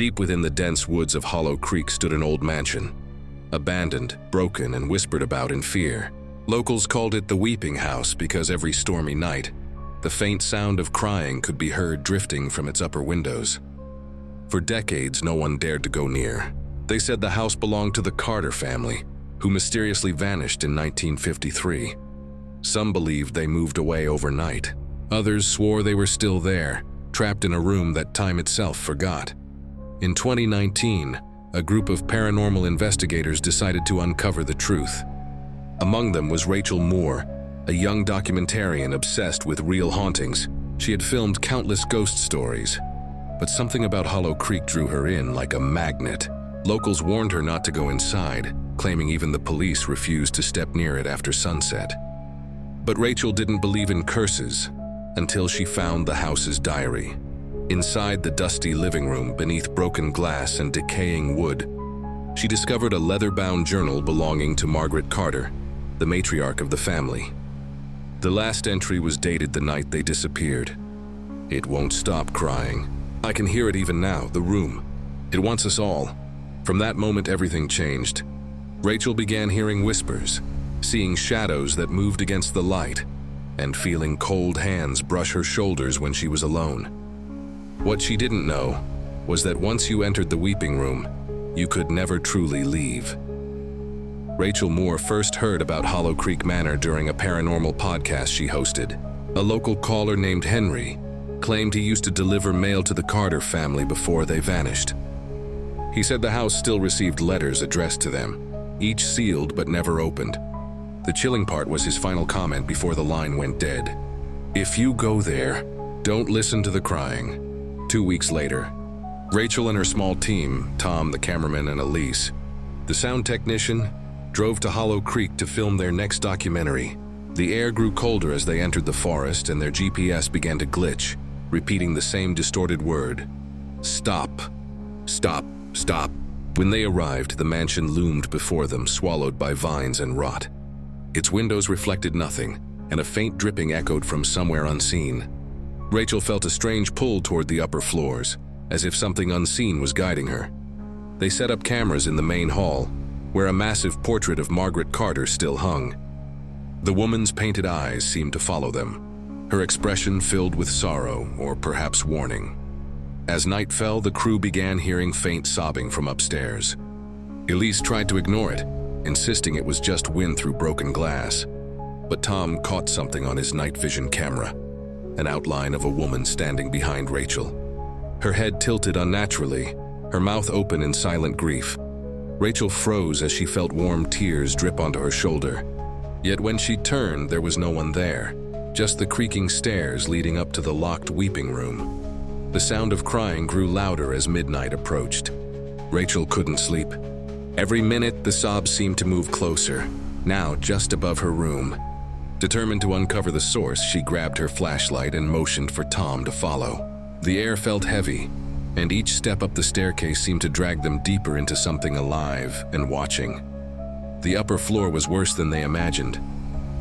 Deep within the dense woods of Hollow Creek stood an old mansion, abandoned, broken, and whispered about in fear. Locals called it the Weeping House because every stormy night, the faint sound of crying could be heard drifting from its upper windows. For decades, no one dared to go near. They said the house belonged to the Carter family, who mysteriously vanished in 1953. Some believed they moved away overnight. Others swore they were still there, trapped in a room that time itself forgot. In 2019, a group of paranormal investigators decided to uncover the truth. Among them was Rachel Moore, a young documentarian obsessed with real hauntings. She had filmed countless ghost stories, but something about Hollow Creek drew her in like a magnet. Locals warned her not to go inside, claiming even the police refused to step near it after sunset. But Rachel didn't believe in curses until she found the house's diary. Inside the dusty living room, beneath broken glass and decaying wood, she discovered a leather-bound journal belonging to Margaret Carter, the matriarch of the family. The last entry was dated the night they disappeared. "It won't stop crying. I can hear it even now, the room. It wants us all." From that moment, everything changed. Rachel began hearing whispers, seeing shadows that moved against the light, and feeling cold hands brush her shoulders when she was alone. What she didn't know was that once you entered the weeping room, you could never truly leave. Rachel Moore first heard about Hollow Creek Manor during a paranormal podcast she hosted. A local caller named Henry claimed he used to deliver mail to the Carter family before they vanished. He said the house still received letters addressed to them, each sealed but never opened. The chilling part was his final comment before the line went dead. "If you go there, don't listen to the crying." 2 weeks later, Rachel and her small team, Tom, the cameraman, and Elise, the sound technician, drove to Hollow Creek to film their next documentary. The air grew colder as they entered the forest, and their GPS began to glitch, repeating the same distorted word: "Stop, stop, stop." When they arrived, the mansion loomed before them, swallowed by vines and rot. Its windows reflected nothing, and a faint dripping echoed from somewhere unseen. Rachel felt a strange pull toward the upper floors, as if something unseen was guiding her. They set up cameras in the main hall, where a massive portrait of Margaret Carter still hung. The woman's painted eyes seemed to follow them, her expression filled with sorrow or perhaps warning. As night fell, the crew began hearing faint sobbing from upstairs. Elise tried to ignore it, insisting it was just wind through broken glass. But Tom caught something on his night vision camera, an outline of a woman standing behind Rachel. Her head tilted unnaturally, her mouth open in silent grief. Rachel froze as she felt warm tears drip onto her shoulder. Yet when she turned, there was no one there, just the creaking stairs leading up to the locked weeping room. The sound of crying grew louder as midnight approached. Rachel couldn't sleep. Every minute, the sobs seemed to move closer, now just above her room. Determined to uncover the source, she grabbed her flashlight and motioned for Tom to follow. The air felt heavy, and each step up the staircase seemed to drag them deeper into something alive and watching. The upper floor was worse than they imagined.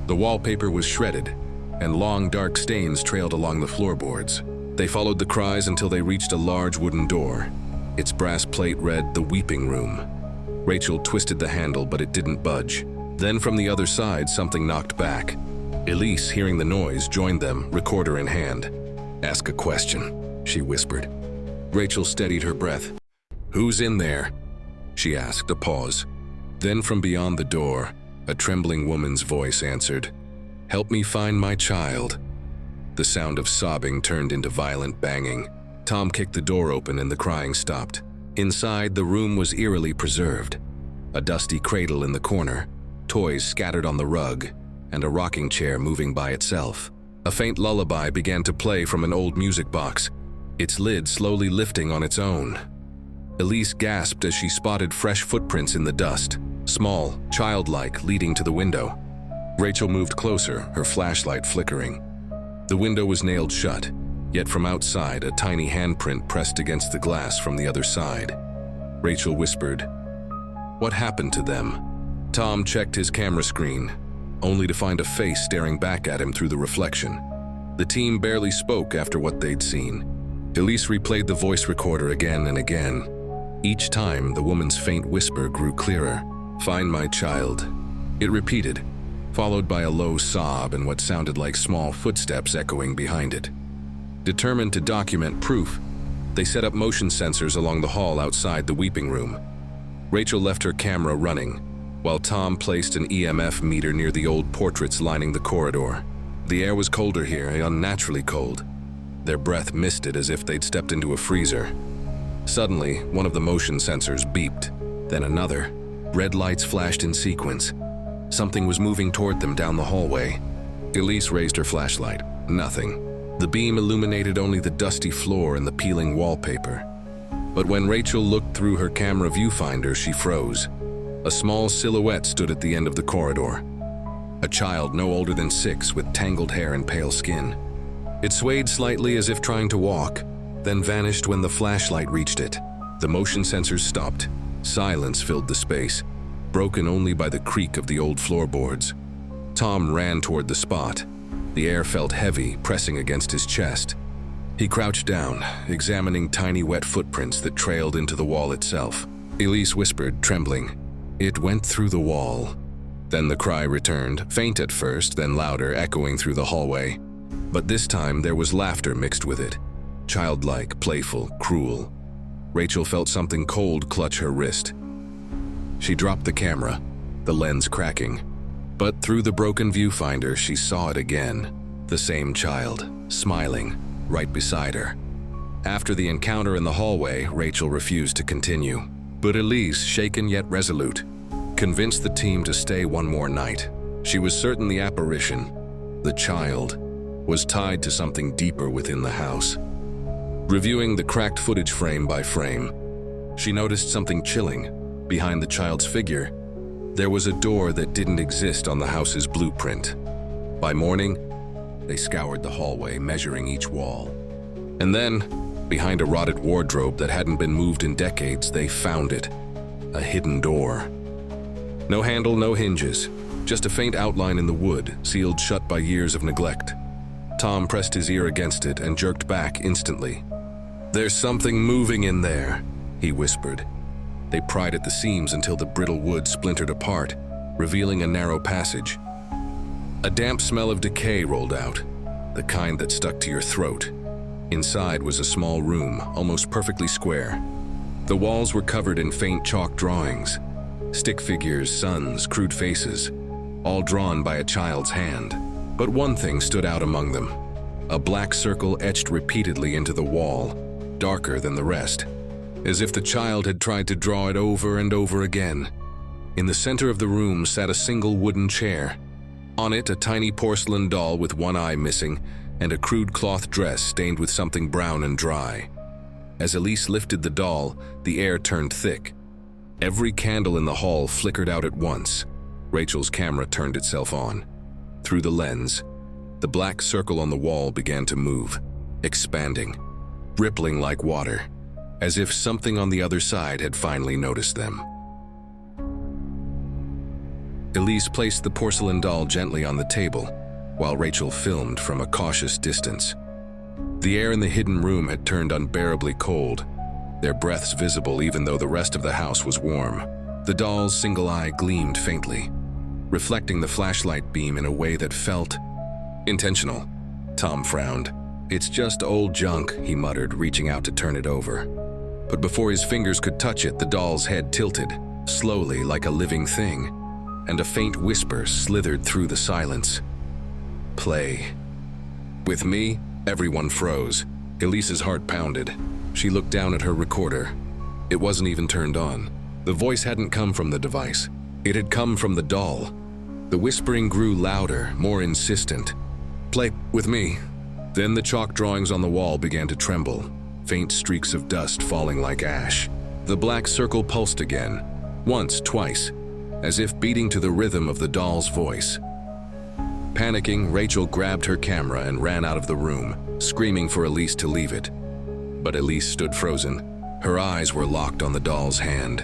The wallpaper was shredded, and long dark stains trailed along the floorboards. They followed the cries until they reached a large wooden door. Its brass plate read, "The Weeping Room." Rachel twisted the handle, but it didn't budge. Then from the other side, something knocked back. Elise, hearing the noise, joined them, recorder in hand. "Ask a question," she whispered. Rachel steadied her breath. "Who's in there?" she asked, a pause. Then from beyond the door, a trembling woman's voice answered, "Help me find my child." The sound of sobbing turned into violent banging. Tom kicked the door open and the crying stopped. Inside, the room was eerily preserved. A dusty cradle in the corner, toys scattered on the rug, and a rocking chair moving by itself. A faint lullaby began to play from an old music box, its lid slowly lifting on its own. Elise gasped as she spotted fresh footprints in the dust, small, childlike, leading to the window. Rachel moved closer, her flashlight flickering. The window was nailed shut, yet from outside, a tiny handprint pressed against the glass from the other side. Rachel whispered, "What happened to them?" Tom checked his camera screen, only to find a face staring back at him through the reflection. The team barely spoke after what they'd seen. Elise replayed the voice recorder again and again. Each time, the woman's faint whisper grew clearer. "Find my child," it repeated, followed by a low sob and what sounded like small footsteps echoing behind it. Determined to document proof, they set up motion sensors along the hall outside the weeping room. Rachel left her camera running, while Tom placed an EMF meter near the old portraits lining the corridor. The air was colder here, unnaturally cold. Their breath misted as if they'd stepped into a freezer. Suddenly, one of the motion sensors beeped, then another. Red lights flashed in sequence. Something was moving toward them down the hallway. Elise raised her flashlight. Nothing. The beam illuminated only the dusty floor and the peeling wallpaper. But when Rachel looked through her camera viewfinder, she froze. A small silhouette stood at the end of the corridor. A child no older than 6 with tangled hair and pale skin. It swayed slightly as if trying to walk, then vanished when the flashlight reached it. The motion sensors stopped. Silence filled the space, broken only by the creak of the old floorboards. Tom ran toward the spot. The air felt heavy, pressing against his chest. He crouched down, examining tiny wet footprints that trailed into the wall itself. Elise whispered, trembling, "It went through the wall." Then the cry returned, faint at first, then louder, echoing through the hallway. But this time there was laughter mixed with it. Childlike, playful, cruel. Rachel felt something cold clutch her wrist. She dropped the camera, the lens cracking. But through the broken viewfinder, she saw it again. The same child, smiling, right beside her. After the encounter in the hallway, Rachel refused to continue. But Elise, shaken yet resolute, convinced the team to stay one more night. She was certain the apparition, the child, was tied to something deeper within the house. Reviewing the cracked footage frame by frame, she noticed something chilling. Behind the child's figure, there was a door that didn't exist on the house's blueprint. By morning, they scoured the hallway, measuring each wall. And then, behind a rotted wardrobe that hadn't been moved in decades, they found it. A hidden door. No handle, no hinges, just a faint outline in the wood, sealed shut by years of neglect. Tom pressed his ear against it and jerked back instantly. "There's something moving in there," he whispered. They pried at the seams until the brittle wood splintered apart, revealing a narrow passage. A damp smell of decay rolled out, the kind that stuck to your throat. Inside was a small room, almost perfectly square. The walls were covered in faint chalk drawings. Stick figures, suns, crude faces, all drawn by a child's hand. But one thing stood out among them. A black circle etched repeatedly into the wall, darker than the rest, as if the child had tried to draw it over and over again. In the center of the room sat a single wooden chair. On it, a tiny porcelain doll with one eye missing and a crude cloth dress stained with something brown and dry. As Elise lifted the doll, the air turned thick. Every candle in the hall flickered out at once. Rachel's camera turned itself on. Through the lens, the black circle on the wall began to move, expanding, rippling like water, as if something on the other side had finally noticed them. Elise placed the porcelain doll gently on the table, while Rachel filmed from a cautious distance. The air in the hidden room had turned unbearably cold, their breaths visible even though the rest of the house was warm. The doll's single eye gleamed faintly, reflecting the flashlight beam in a way that felt intentional. Tom frowned. "It's just old junk," he muttered, reaching out to turn it over. But before his fingers could touch it, the doll's head tilted, slowly like a living thing, and a faint whisper slithered through the silence. "Play." With me, everyone froze. Elise's heart pounded. She looked down at her recorder. It wasn't even turned on. The voice hadn't come from the device. It had come from the doll. The whispering grew louder, more insistent. "Play with me." Then the chalk drawings on the wall began to tremble, faint streaks of dust falling like ash. The black circle pulsed again, once, twice, as if beating to the rhythm of the doll's voice. Panicking, Rachel grabbed her camera and ran out of the room, screaming for Elise to leave it. But Elise stood frozen. Her eyes were locked on the doll's hand.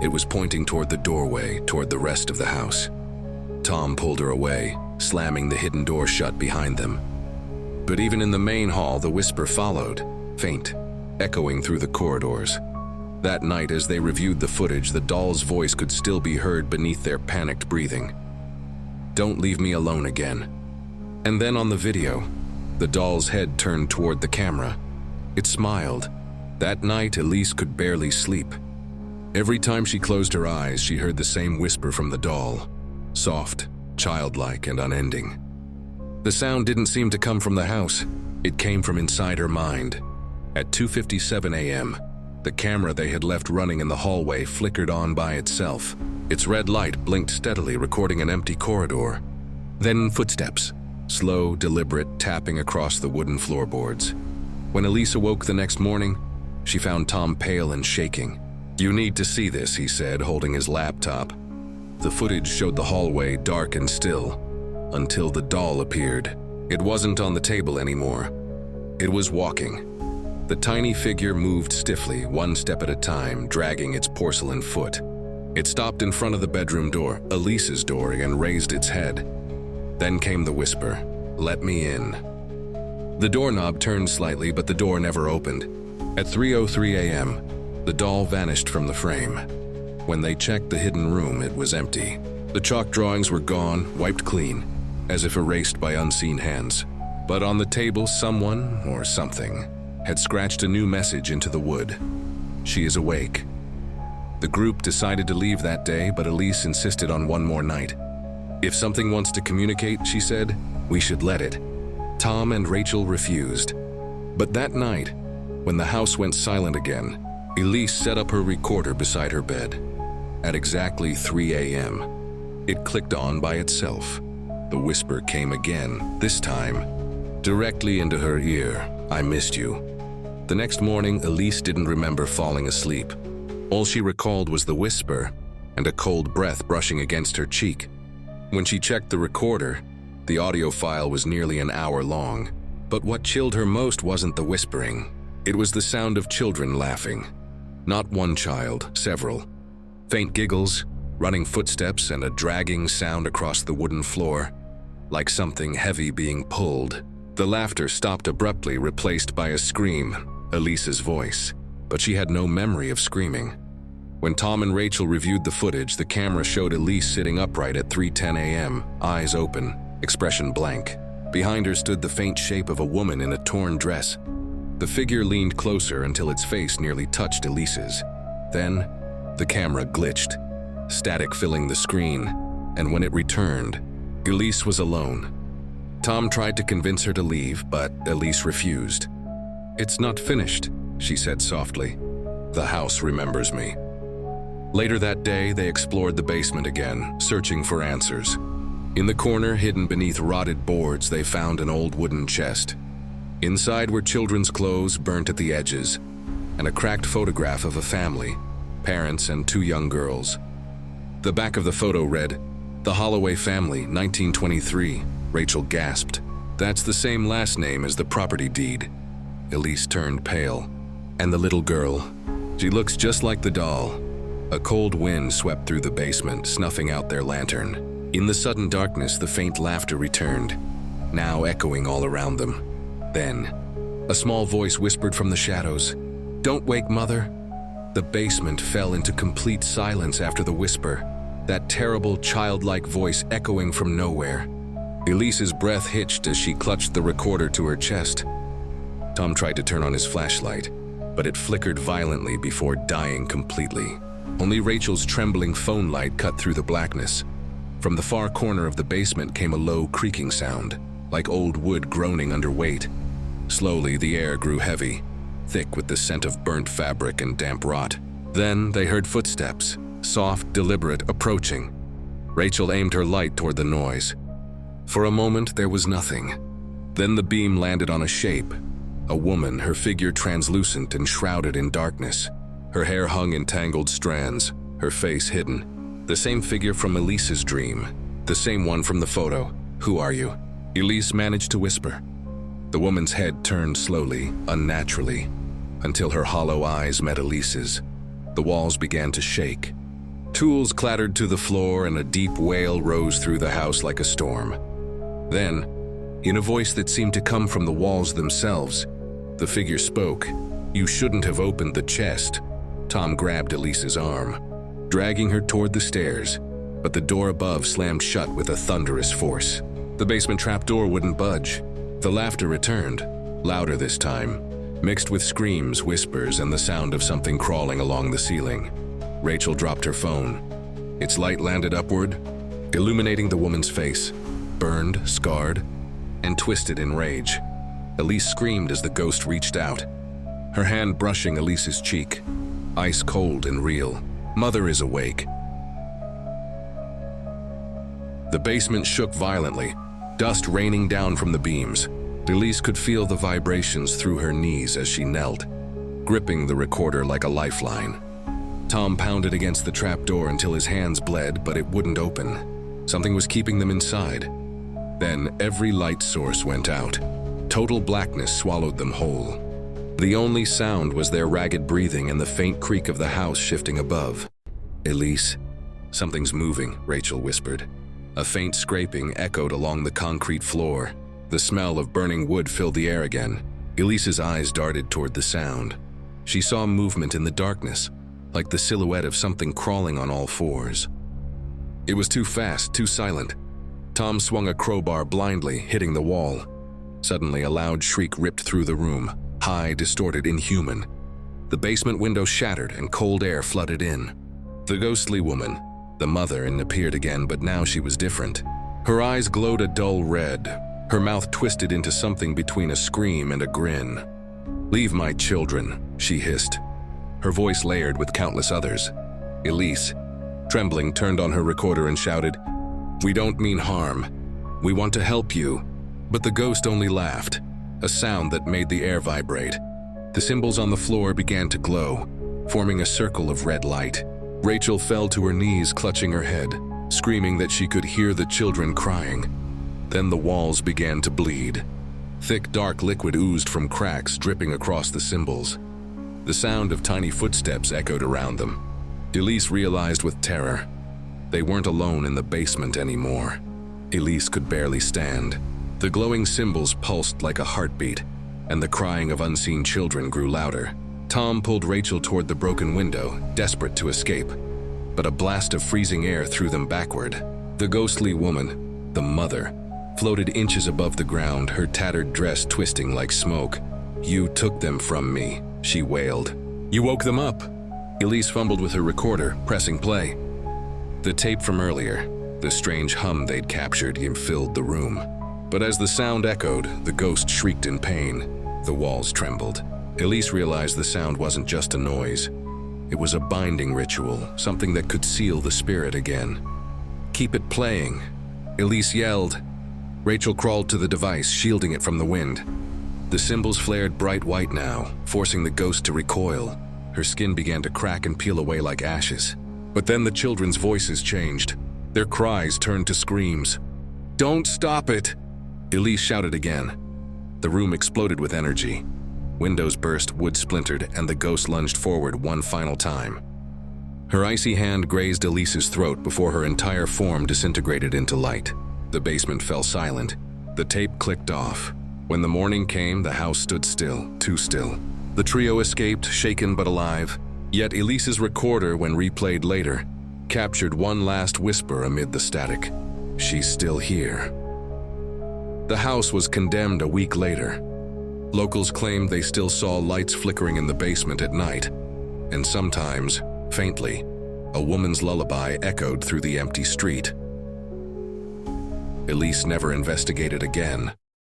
It was pointing toward the doorway, toward the rest of the house. Tom pulled her away, slamming the hidden door shut behind them. But even in the main hall, the whisper followed, faint, echoing through the corridors. That night, as they reviewed the footage, the doll's voice could still be heard beneath their panicked breathing. "Don't leave me alone again." And then on the video, the doll's head turned toward the camera. It smiled. That night, Elise could barely sleep. Every time she closed her eyes, she heard the same whisper from the doll, soft, childlike, and unending. The sound didn't seem to come from the house. It came from inside her mind. At 2:57 a.m., the camera they had left running in the hallway flickered on by itself. Its red light blinked steadily, recording an empty corridor. Then footsteps, slow, deliberate tapping across the wooden floorboards. When Elise awoke the next morning, she found Tom pale and shaking. "You need to see this," he said, holding his laptop. The footage showed the hallway dark and still, until the doll appeared. It wasn't on the table anymore. It was walking. The tiny figure moved stiffly, one step at a time, dragging its porcelain foot. It stopped in front of the bedroom door, Elise's door, and raised its head. Then came the whisper, "Let me in." The doorknob turned slightly, but the door never opened. At 3:03 a.m., the doll vanished from the frame. When they checked the hidden room, it was empty. The chalk drawings were gone, wiped clean, as if erased by unseen hands. But on the table, someone, or something, had scratched a new message into the wood. "She is awake." The group decided to leave that day, but Elise insisted on one more night. "If something wants to communicate," she said, "we should let it." Tom and Rachel refused. But that night, when the house went silent again, Elise set up her recorder beside her bed. At exactly 3 a.m., it clicked on by itself. The whisper came again, this time directly into her ear, "I missed you." The next morning, Elise didn't remember falling asleep. All she recalled was the whisper and a cold breath brushing against her cheek. When she checked the recorder, the audio file was nearly an hour long. But what chilled her most wasn't the whispering. It was the sound of children laughing. Not one child, several. Faint giggles, running footsteps, and a dragging sound across the wooden floor, like something heavy being pulled. The laughter stopped abruptly, replaced by a scream, Elise's voice. But she had no memory of screaming. When Tom and Rachel reviewed the footage, the camera showed Elise sitting upright at 3:10 a.m., eyes open, expression blank. Behind her stood the faint shape of a woman in a torn dress. The figure leaned closer until its face nearly touched Elise's. Then, the camera glitched, static filling the screen, and when it returned, Elise was alone. Tom tried to convince her to leave, but Elise refused. "It's not finished," she said softly. "The house remembers me." Later that day, they explored the basement again, searching for answers. In the corner, hidden beneath rotted boards, they found an old wooden chest. Inside were children's clothes burnt at the edges, and a cracked photograph of a family, parents and two young girls. The back of the photo read, "The Holloway family, 1923, Rachel gasped. "That's the same last name as the property deed." Elise turned pale. "And the little girl? She looks just like the doll." A cold wind swept through the basement, snuffing out their lantern. In the sudden darkness, the faint laughter returned, now echoing all around them. Then, a small voice whispered from the shadows, "Don't wake, Mother." The basement fell into complete silence after the whisper, that terrible childlike voice echoing from nowhere. Elise's breath hitched as she clutched the recorder to her chest. Tom tried to turn on his flashlight, but it flickered violently before dying completely. Only Rachel's trembling phone light cut through the blackness. From the far corner of the basement came a low creaking sound, like old wood groaning under weight. Slowly, the air grew heavy, thick with the scent of burnt fabric and damp rot. Then they heard footsteps, soft, deliberate, approaching. Rachel aimed her light toward the noise. For a moment, there was nothing. Then the beam landed on a shape, a woman, her figure translucent and shrouded in darkness. Her hair hung in tangled strands, her face hidden. The same figure from Elise's dream, the same one from the photo. "Who are you?" Elise managed to whisper. The woman's head turned slowly, unnaturally, until her hollow eyes met Elise's. The walls began to shake. Tools clattered to the floor and a deep wail rose through the house like a storm. Then, in a voice that seemed to come from the walls themselves, The figure spoke. "You shouldn't have opened the chest." Tom grabbed Elise's arm, dragging her toward the stairs, but the door above slammed shut with a thunderous force. The basement trapdoor wouldn't budge. The laughter returned, louder this time, mixed with screams, whispers, and the sound of something crawling along the ceiling. Rachel dropped her phone. Its light landed upward, illuminating the woman's face, burned, scarred, and twisted in rage. Elise screamed as the ghost reached out, her hand brushing Elise's cheek, ice cold and real. "Mother is awake." The basement shook violently, dust raining down from the beams. Elise could feel the vibrations through her knees as she knelt, gripping the recorder like a lifeline. Tom pounded against the trapdoor until his hands bled, but it wouldn't open. Something was keeping them inside. Then every light source went out. Total blackness swallowed them whole. The only sound was their ragged breathing and the faint creak of the house shifting above. "Elise, something's moving," Rachel whispered. A faint scraping echoed along the concrete floor. The smell of burning wood filled the air again. Elise's eyes darted toward the sound. She saw movement in the darkness, like the silhouette of something crawling on all fours. It was too fast, too silent. Tom swung a crowbar blindly, hitting the wall. Suddenly, a loud shriek ripped through the room, high, distorted, inhuman. The basement window shattered and cold air flooded in. The ghostly woman, the mother, appeared again, but now she was different. Her eyes glowed a dull red, her mouth twisted into something between a scream and a grin. "Leave my children," she hissed, her voice layered with countless others. Elise, trembling, turned on her recorder and shouted, "We don't mean harm. We want to help you." But the ghost only laughed, a sound that made the air vibrate. The symbols on the floor began to glow, forming a circle of red light. Rachel fell to her knees, clutching her head, screaming that she could hear the children crying. Then the walls began to bleed. Thick, dark liquid oozed from cracks, dripping across the symbols. The sound of tiny footsteps echoed around them. Elise realized with terror, they weren't alone in the basement anymore. Elise could barely stand. The glowing symbols pulsed like a heartbeat, and the crying of unseen children grew louder. Tom pulled Rachel toward the broken window, desperate to escape, but a blast of freezing air threw them backward. The ghostly woman, the mother, floated inches above the ground, her tattered dress twisting like smoke. "You took them from me," she wailed. "You woke them up." Elise fumbled with her recorder, pressing play. The tape from earlier, the strange hum they'd captured, filled the room. But as the sound echoed, the ghost shrieked in pain. The walls trembled. Elise realized the sound wasn't just a noise. It was a binding ritual, something that could seal the spirit again. "Keep it playing," Elise yelled. Rachel crawled to the device, shielding it from the wind. The symbols flared bright white now, forcing the ghost to recoil. Her skin began to crack and peel away like ashes. But then the children's voices changed. Their cries turned to screams. "Don't stop it!" Elise shouted again. The room exploded with energy. Windows burst, wood splintered, and the ghost lunged forward one final time. Her icy hand grazed Elise's throat before her entire form disintegrated into light. The basement fell silent. The tape clicked off. When the morning came, the house stood still, too still. The trio escaped, shaken but alive. Yet Elise's recorder, when replayed later, captured one last whisper amid the static. "She's still here." The house was condemned a week later. Locals claimed they still saw lights flickering in the basement at night, and sometimes, faintly, a woman's lullaby echoed through the empty street. Elise never investigated again.